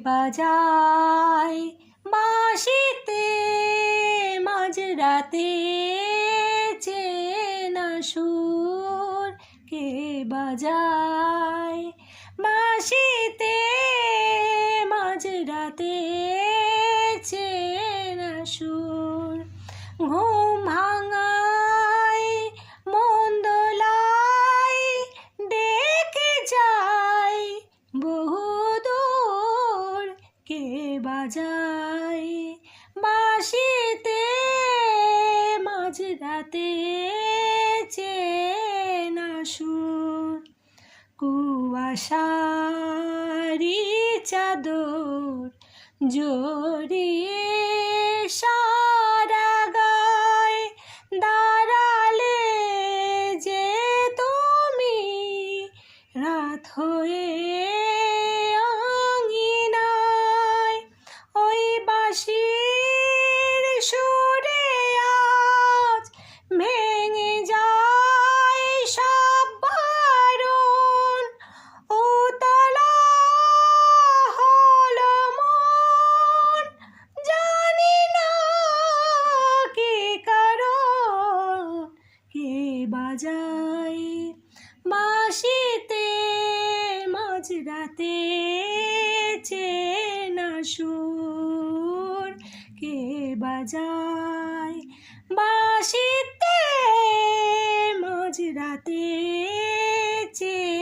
বাজায় বাঁশিতে মাঝরাতে চেনা সুর? কে বাজায় বাঁশিতে মাঝরাতে চেনা সুর? ঘুম ভাঙায় মন দোলায় ডেকে যায় বহুদূর? কে বাজায় বাঁশিতে মাঝরাতে চেনা সুর? কুয়াশারি চাদর জড়িয়ে সারা গায় দাঁড়ালে যে তুমি রাত হয়ে আঙিনায়, ওই বাঁশির সুরে আজ ভেঙে যায় সব বারণ। উতলা হলো মন, জানি না কি কারণ? কে বাজায় বাঁশিতে মাঝরাতে চেনা সুর? কে বাজায় বাঁশিতে মাঝরাতে চেনা